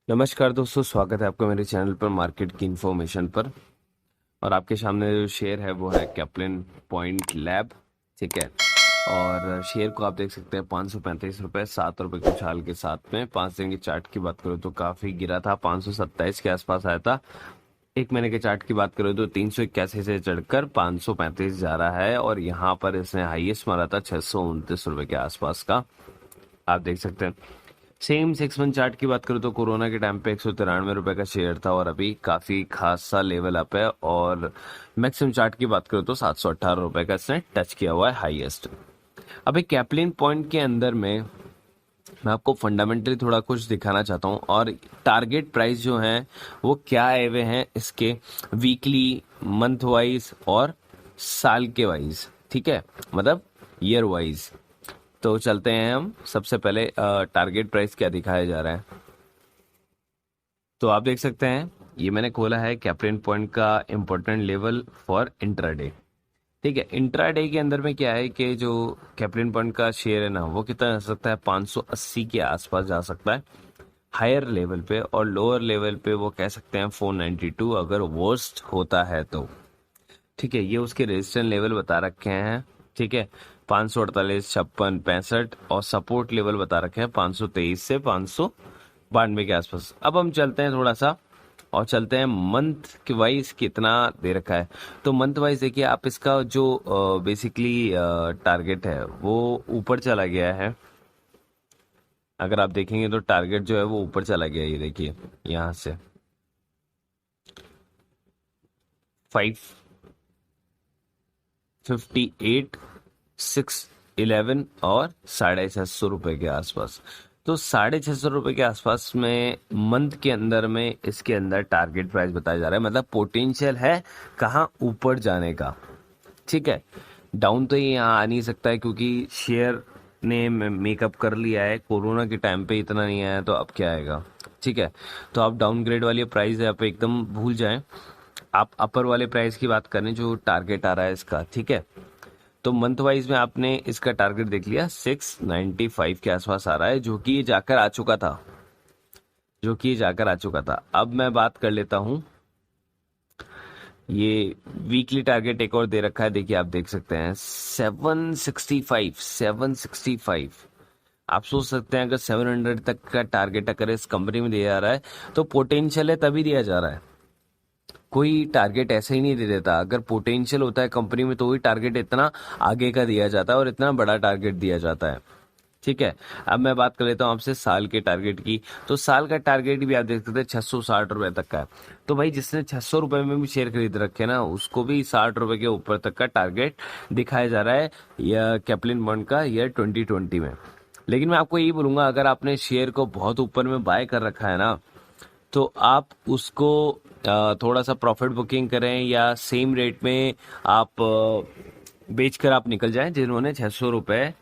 नमस्कार दोस्तों, स्वागत है आपका मेरे चैनल पर मार्केट की इन्फॉर्मेशन पर। और आपके सामने जो शेयर है वो है कैप्लिन पॉइंट लैब। ठीक है। और शेयर को आप देख सकते हैं 535 रुपये 7 रुपये के उछाल के साथ में। 5 दिन की चार्ट की बात करूँ तो काफ़ी गिरा था, 527 के आसपास आया था। 1 महीने के चार्ट की बात करूँ तो 381 से चढ़कर 535 जा रहा है। और यहाँ पर इसने हाईएस्ट मारा था 629 रुपये के आसपास का, आप देख सकते हैं। सेम 6 मंथ चार्ट की बात करूँ तो कोरोना के टाइम पे 193 रुपए का शेयर था और अभी काफी खासा लेवल अप है। और मैक्सिमम चार्ट की बात करूँ तो 718 रुपए का इसने टच किया हुआ है हाईएस्ट। अभी कैप्लिन पॉइंट के अंदर में मैं आपको फंडामेंटली थोड़ा कुछ दिखाना चाहता हूँ और टारगेट प्राइस जो है वो क्या आए हुए हैं इसके, वीकली, मंथ वाइज और साल के वाइज। ठीक है, मतलब ईयर वाइज। तो चलते हैं हम सबसे पहले टारगेट प्राइस क्या दिखाया जा रहा है। तो आप देख सकते हैं ये मैंने खोला है कैप्लिन पॉइंट का इम्पोर्टेंट लेवल फॉर इंट्राडे। ठीक है, इंट्राडे के अंदर में क्या है कि जो कैप्लिन पॉइंट का शेयर है ना वो कितना जा सकता है, 580 के आसपास जा सकता है हायर लेवल पे। और लोअर लेवल पे वो कह सकते हैं 492 अगर वर्स्ट होता है तो। ठीक है, ये उसके रेजिस्टेंस लेवल बता रखे हैं। ठीक है, 548, 56, 65 और सपोर्ट लेवल बता रखे हैं 523 से 592 के आसपास। अब हम चलते हैं थोड़ा सा और चलते हैं मंथ के वाइज कितना दे रखा है। तो मंथ वाइज देखिए आप, इसका जो बेसिकली टारगेट है वो ऊपर चला गया है। अगर आप देखेंगे तो टारगेट जो है वो ऊपर चला गया है, ये देखिए यहाँ से 558, 611 और 650 रुपए के आसपास। तो 650 रुपए के आसपास में मंथ के अंदर में इसके अंदर टारगेट प्राइस बताया जा रहा है, मतलब पोटेंशियल है कहाँ ऊपर जाने का। ठीक है, डाउन तो ये यहाँ आ नहीं सकता है क्योंकि शेयर ने मेकअप कर लिया है। कोरोना के टाइम पे इतना नहीं आया तो अब क्या आएगा। ठीक है, तो आप डाउनग्रेड वाली प्राइस है आप एकदम भूल जाएं। आप अपर वाले प्राइस की बात करें जो टारगेट आ रहा है इसका। ठीक है, तो मंथ वाइज में आपने इसका टारगेट देख लिया, 695 के आसपास आ रहा है, जो कि ये जाकर आ चुका था, अब मैं बात कर लेता हूं। ये वीकली टारगेट एक और दे रखा है, देखिए आप देख सकते हैं 765। आप सोच सकते हैं अगर 700 तक का टारगेट अगर इस कंपनी में दिया जा रहा है तो पोटेंशियल है तभी दिया जा रहा है। कोई टारगेट ऐसे ही नहीं दे देता, अगर पोटेंशियल होता है कंपनी में तो वही टारगेट इतना आगे का दिया जाता है और इतना बड़ा टारगेट दिया जाता है। ठीक है, अब मैं बात कर लेता हूँ आपसे साल के टारगेट की। तो साल का टारगेट भी आप देख सकते हैं 660 रुपए तक का है। तो भाई जिसने 600 रुपए में भी शेयर खरीद रखे ना उसको भी 60 रुपए के ऊपर तक का टारगेट दिखाया जा रहा है या कैप्लिन बॉन्ड का ईयर 2020 में। लेकिन मैं आपको यही बोलूंगा, अगर आपने शेयर को बहुत ऊपर में बाय कर रखा है ना तो आप उसको थोड़ा सा प्रॉफिट बुकिंग करें या सेम रेट में आप बेचकर आप निकल जाएं। जिन्होंने 600 रुपए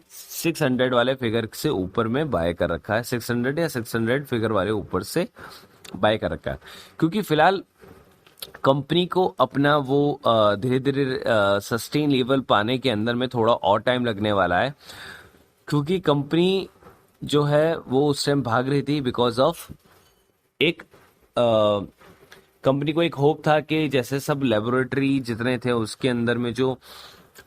600 वाले फिगर से ऊपर में बाय कर रखा है, 600 या 600 फिगर वाले ऊपर से बाय कर रखा है, क्योंकि फिलहाल कंपनी को अपना वो धीरे धीरे सस्टेन लेवल पाने के अंदर में थोड़ा और टाइम लगने वाला है। क्योंकि कंपनी जो है वो उस टाइम भाग रही थी बिकॉज ऑफ एक कंपनी को एक होप था कि जैसे सब लेबोरेटरी जितने थे उसके अंदर में जो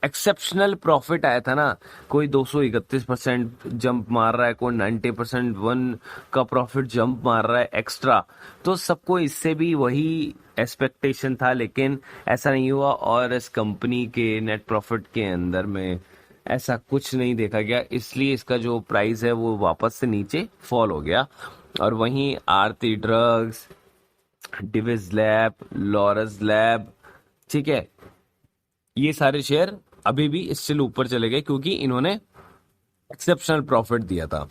एक्सेप्शनल प्रॉफिट आया था ना, कोई 231% जंप मार रहा है, कोई 90% वन का प्रॉफिट जंप मार रहा है एक्स्ट्रा। तो सबको इससे भी वही एक्सपेक्टेशन था, लेकिन ऐसा नहीं हुआ और इस कंपनी के नेट प्रॉफिट के अंदर में ऐसा कुछ नहीं देखा गया, इसलिए इसका जो प्राइस है वो वापस से नीचे फॉल हो गया। और वहीं Aarti drugs, Divi's lab, Laurus lab, ठीक है, ये सारे शेयर अभी भी स्टिल ऊपर चले गए क्योंकि इन्होंने एक्सेप्शनल प्रॉफिट दिया था।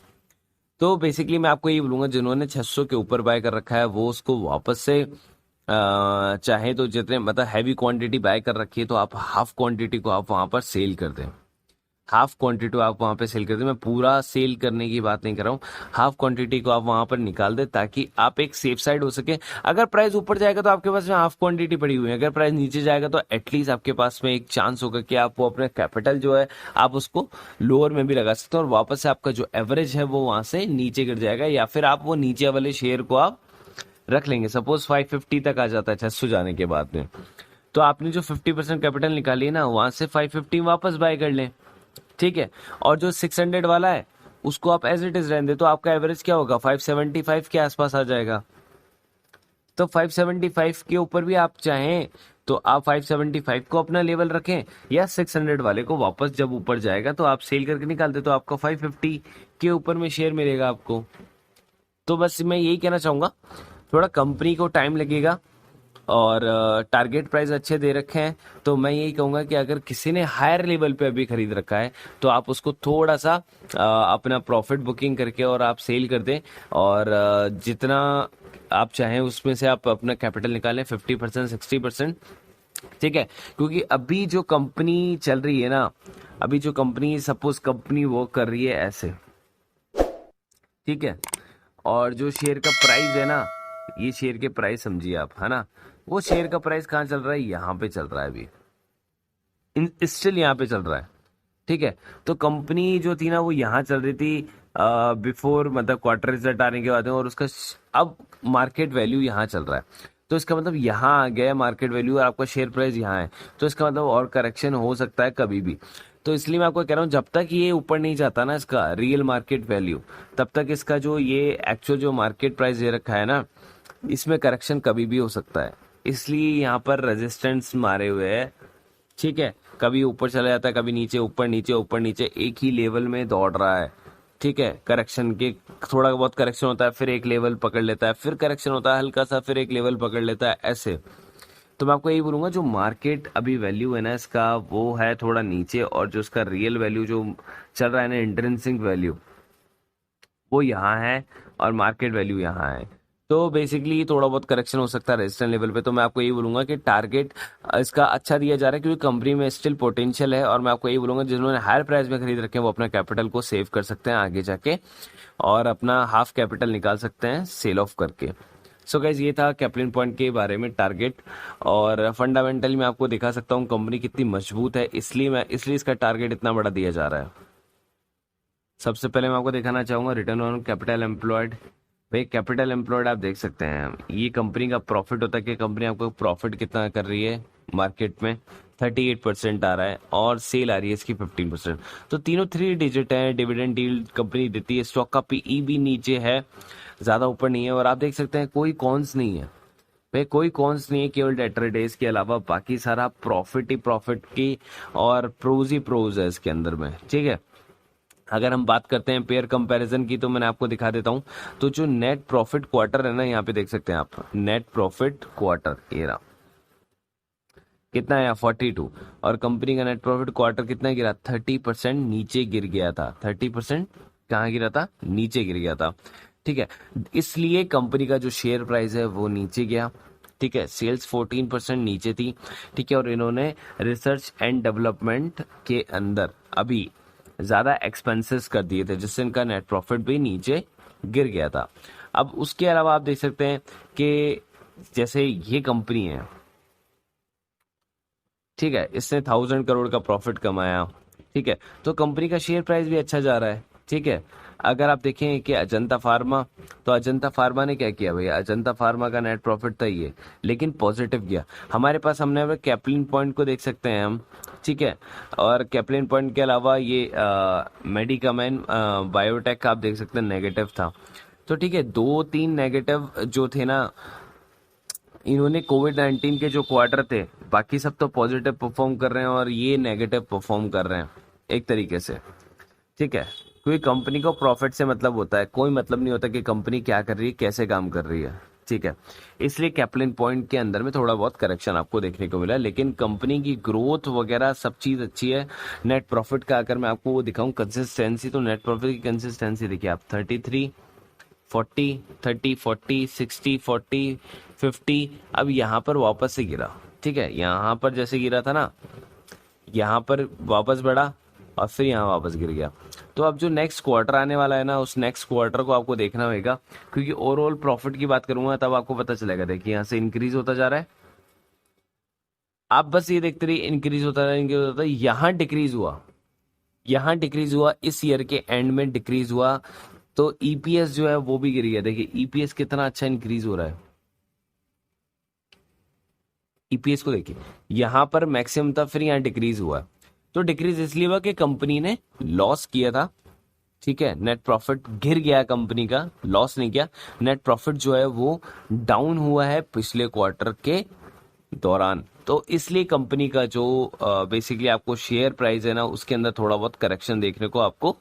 तो बेसिकली मैं आपको ये बोलूंगा जिन्होंने 600 के ऊपर बाय कर रखा है वो उसको वापस से चाहे तो जितने मतलब हैवी क्वांटिटी बाय कर रखी है तो आप हाफ क्वांटिटी को आप वहां पर सेल कर दें। हाफ क्वांटिटी आप वहां पे सेल कर दे। मैं पूरा सेल करने की बात नहीं कर रहा हूँ, हाफ क्वांटिटी को आप वहां पर निकाल दे ताकि आप एक सेफ साइड हो सके। अगर प्राइस ऊपर जाएगा तो आपके पास में हाफ क्वांटिटी पड़ी हुई है, अगर प्राइस नीचे जाएगा तो एटलीस्ट आपके पास में एक चांस होगा कि आप वो अपने कैपिटल जो है आप उसको लोअर में भी लगा सकते हो और वापस से आपका जो एवरेज है वो वहां से नीचे गिर जाएगा, या फिर आप वो नीचे वाले शेयर को आप रख लेंगे। सपोज 550 तक आ जाता है 600 जाने के बाद में, तो आपने जो 50% कैपिटल निकाली है ना, वहां से 550 वापस बाय कर लें, ठीक है। और जो 600 वाला है उसको आप एज इट इज रहने दे, तो आपका एवरेज क्या होगा, 575 के आसपास आ जाएगा। तो 575 के ऊपर भी आप चाहें तो आप 575 को अपना लेवल रखें, या 600 वाले को वापस जब ऊपर जाएगा तो आप सेल करके निकाल दे, तो आपका 550 के ऊपर में शेयर मिलेगा आपको। तो बस मैं यही कहना चाहूंगा, थोड़ा कंपनी को टाइम लगेगा और टारगेट प्राइस अच्छे दे रखे हैं, तो मैं यही कहूंगा कि अगर किसी ने हायर लेवल पे अभी खरीद रखा है तो आप उसको थोड़ा सा अपना प्रॉफिट बुकिंग करके और आप सेल कर दें, और जितना आप चाहें उसमें से आप अपना कैपिटल निकालें, 50% 60%, ठीक है। क्योंकि अभी जो कंपनी चल रही है ना, अभी जो कंपनी सपोज कंपनी वर्क कर रही है ऐसे, ठीक है, और जो शेयर का प्राइस है ना, ये शेयर के प्राइस समझिए आप, है ना, वो शेयर का प्राइस कहाँ चल रहा है, यहाँ पे चल रहा है अभी, स्टिल यहाँ पे चल रहा है, ठीक है। तो कंपनी जो थी ना वो यहाँ चल रही थी बिफोर, मतलब क्वार्टर रिजल्ट आने के बाद में, और उसका अब मार्केट वैल्यू यहाँ चल रहा है, तो इसका मतलब यहाँ आ गया मार्केट वैल्यू और आपका शेयर प्राइस यहाँ है, तो इसका मतलब और करेक्शन हो सकता है कभी भी। तो इसलिए मैं आपको कह रहा हूँ जब तक ये ऊपर नहीं जाता ना इसका रियल मार्केट वैल्यू, तब तक इसका जो ये एक्चुअल जो मार्केट प्राइस दे रखा है ना, इसमें करेक्शन कभी भी हो सकता है। इसलिए यहाँ पर रेजिस्टेंस मारे हुए है, ठीक है, कभी ऊपर चला जाता है, कभी नीचे, ऊपर नीचे ऊपर नीचे, एक ही लेवल में दौड़ रहा है, ठीक है। करेक्शन के थोड़ा बहुत करेक्शन होता है, फिर एक लेवल पकड़ लेता है, फिर करेक्शन होता है हल्का सा, फिर एक लेवल पकड़ लेता है, ऐसे। तो मैं आपको यही बोलूंगा, जो मार्केट अभी वैल्यू है ना इसका, वो है थोड़ा नीचे, और जो इसका रियल वैल्यू जो चल रहा है ना, इंट्रिंसिक वैल्यू, वो यहाँ है और मार्केट वैल्यू यहाँ है। तो बेसिकली थोड़ा बहुत करेक्शन हो सकता है रेजिस्टेंस लेवल पे। तो मैं आपको यही बोलूंगा कि टारगेट इसका अच्छा दिया जा रहा है, क्योंकि कंपनी में स्टिल पोटेंशियल है, और मैं आपको यही बोलूंगा जिन्होंने हायर प्राइस में खरीद रखे हैं वो अपना कैपिटल को सेव कर सकते हैं आगे जाके, और अपना हाफ कैपिटल निकाल सकते हैं सेल ऑफ करके। सो गाइज, ये था कैप्लिन पॉइंट के बारे में टारगेट, और फंडामेंटली मैं आपको दिखा सकता हूँ कंपनी कितनी मजबूत है, इसलिए इसका टारगेट इतना बड़ा दिया जा रहा है। सबसे पहले मैं आपको दिखाना चाहूंगा रिटर्न ऑन कैपिटल एम्प्लॉयड। भाई कैपिटल एम्प्लॉयड आप देख सकते हैं, ये कंपनी का प्रॉफिट होता है कि कंपनी आपको प्रॉफिट कितना कर रही है मार्केट में, 38% आ रहा है, और सेल आ रही है इसकी 15%। तो तीनों 3 डिजिट है, डिविडेंड डील कंपनी देती है, स्टॉक का पीई भी नीचे है, ज्यादा ऊपर नहीं है, और आप देख सकते हैं कोई कॉन्स नहीं है भाई, कोई कॉन्स नहीं है, केवल डेटर डेज के अलावा बाकी सारा प्रॉफिट ही प्रॉफिट की और प्रोज ही प्रोज है इसके अंदर में, ठीक है। अगर हम बात करते हैं पेयर कंपैरिजन की, तो मैंने आपको दिखा देता हूं। तो जो नेट प्रॉफिट क्वार्टर है ना, यहाँ पे देख सकते हैं आप, नेट प्रॉफिट क्वार्टर ये रहा, कितना है 42, और कंपनी का नेट प्रॉफिट क्वार्टर कितना गिरा, 30% नीचे गिर गया था। 30% कहाँ गिरा था, नीचे गिर गया था, ठीक है। इसलिए कंपनी का जो शेयर प्राइस है वो नीचे गया, ठीक है। सेल्स 14% नीचे थी, ठीक है, और इन्होंने रिसर्च एंड डेवलपमेंट के अंदर अभी ज्यादा एक्सपेंसेस कर दिए थे, जिससे इनका नेट प्रॉफिट भी नीचे गिर गया था। अब उसके अलावा आप देख सकते हैं कि जैसे ये कंपनी है, ठीक है, इसने 1000 करोड़ का प्रॉफिट कमाया, ठीक है, तो कंपनी का शेयर प्राइस भी अच्छा जा रहा है, ठीक है। अगर आप देखें कि अजंता फार्मा, तो अजंता फार्मा ने क्या किया भैया, अजंता फार्मा का नेट प्रॉफिट था ये, लेकिन पॉजिटिव गया। हमारे पास हमने कैप्लिन पॉइंट को देख सकते हैं हम, ठीक है, और कैप्लिन पॉइंट के अलावा ये मेडिकामेन बायोटेक आप देख सकते हैं नेगेटिव था। तो ठीक है, 2-3 नेगेटिव जो थे ना, इन्होंने कोविड-19 के जो क्वार्टर थे, बाकी सब तो पॉजिटिव परफॉर्म कर रहे हैं और ये नेगेटिव परफॉर्म कर रहे हैं एक तरीके से, ठीक है। क्योंकि कंपनी को प्रॉफिट से मतलब होता है, कोई मतलब नहीं होता कि कंपनी क्या कर रही है, कैसे काम कर रही है, ठीक है। इसलिए कैप्लिन पॉइंट के अंदर में थोड़ा बहुत करेक्शन आपको देखने को मिला, लेकिन कंपनी की ग्रोथ वगैरह सब चीज अच्छी है। नेट प्रॉफिट का अगर मैं आपको वो दिखाऊं कंसिस्टेंसी, तो नेट प्रॉफिट की कंसिस्टेंसी देखिए आप, 33, 40, 30, 40, 60, 40, 50, अब यहाँ पर वापस से गिरा, ठीक है। यहाँ पर जैसे गिरा था ना, यहाँ पर वापस बढ़ा, और फिर यहाँ वापस गिर गया। तो अब जो नेक्स्ट क्वार्टर आने वाला है ना, उस नेक्स्ट क्वार्टर को आपको देखना होगा, क्योंकि ओवरऑल प्रॉफिट की बात करूंगा तब आपको पता चलेगा। देखिए यहाँ से इंक्रीज होता जा रहा है, आप बस ये देखते रहिए, इंक्रीज होता रहा, इंक्रीज होता, यहाँ डिक्रीज हुआ, यहाँ डिक्रीज हुआ, इस ईयर के एंड में डिक्रीज हुआ, तो ईपीएस जो है वो भी गिर गया। देखिए ईपीएस कितना अच्छा इंक्रीज हो रहा है, ईपीएस को देखिए, यहां पर मैक्सिमम था, फिर यहां डिक्रीज हुआ। तो डिक्रीज इसलिए हुआ कि कंपनी ने लॉस किया था, ठीक है, नेट प्रॉफिट गिर गया कंपनी का, लॉस नहीं किया। नेट प्रॉफिट जो है वो डाउन हुआ है पिछले क्वार्टर के दौरान, तो इसलिए कंपनी का जो बेसिकली आपको शेयर प्राइस है ना, उसके अंदर थोड़ा बहुत करेक्शन देखने को आपको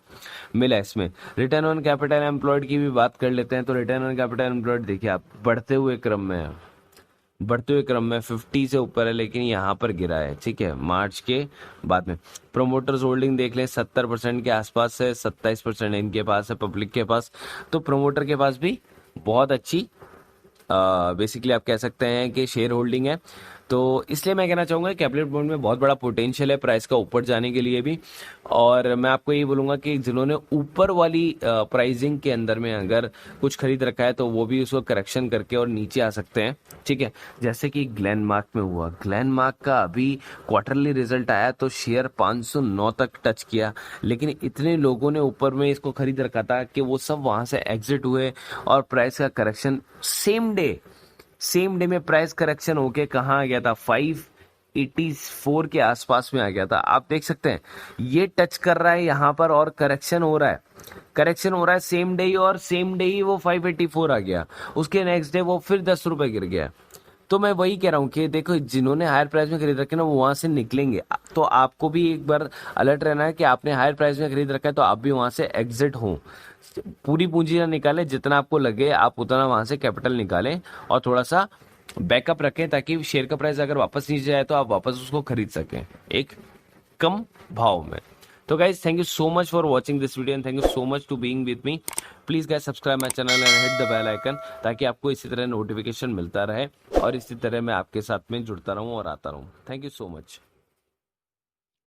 मिला है। इसमें रिटर्न ऑन कैपिटल एम्प्लॉयड की भी बात कर लेते हैं। तो रिटर्न ऑन कैपिटल एम्प्लॉयड देखिए आप, बढ़ते हुए क्रम में है, बढ़ते हुए क्रम में 50 से ऊपर है, लेकिन यहाँ पर गिरा है, ठीक है, मार्च के बाद में। प्रोमोटर्स होल्डिंग देख लें, 70% के आसपास है, 27% इनके पास है, पब्लिक के पास। तो प्रोमोटर के पास भी बहुत अच्छी बेसिकली आप कह सकते हैं कि शेयर होल्डिंग है। तो इसलिए मैं कहना चाहूंगा कैपिटल बॉन्ड में बहुत बड़ा पोटेंशियल है प्राइस का ऊपर जाने के लिए भी। और मैं आपको ये बोलूंगा कि जिन्होंने ऊपर वाली प्राइसिंग के अंदर में अगर कुछ खरीद रखा है तो वो भी उसको करेक्शन करके और नीचे आ सकते हैं, ठीक है। जैसे कि ग्लेनमार्क में हुआ, ग्लेनमार्क का अभी क्वार्टरली रिजल्ट आया तो शेयर 509 तक टच किया, लेकिन इतने लोगों ने ऊपर में इसको खरीद रखा था कि वो सब वहां से एग्जिट हुए और प्राइस का करेक्शन सेम डे में प्राइस करेक्शन होके कहाँ आ गया था, 584 के आसपास में आ गया था। आप देख सकते हैं ये टच कर रहा है यहाँ पर और करेक्शन हो रहा है, करेक्शन हो रहा है सेम डे ही, और सेम डे ही वो 584 आ गया, उसके नेक्स्ट डे वो फिर 10 रुपए गिर गया। तो मैं वही कह रहा हूँ कि देखो जिन्होंने हायर प्राइस में खरीद रखे ना वो वहां से निकलेंगे, तो आपको भी एक बार अलर्ट रहना है कि आपने हायर प्राइस में खरीद रखा है तो आप भी वहां से एग्जिट हो। पूरी पूंजी ना निकालें, जितना आपको लगे आप उतना वहां से कैपिटल निकालें और थोड़ा सा बैकअप रखें, ताकि शेयर का प्राइस अगर वापस नीचे जाए तो आप वापस उसको खरीद सकें एक कम भाव में। तो guys thank you so much for watching this video and thank you so much to being with me. Please guys subscribe my channel and hit the bell icon, ताकि आपको इसी तरह नोटिफिकेशन मिलता रहे और इसी तरह मैं आपके साथ में जुड़ता रहूं और आता रहूं। Thank you so much.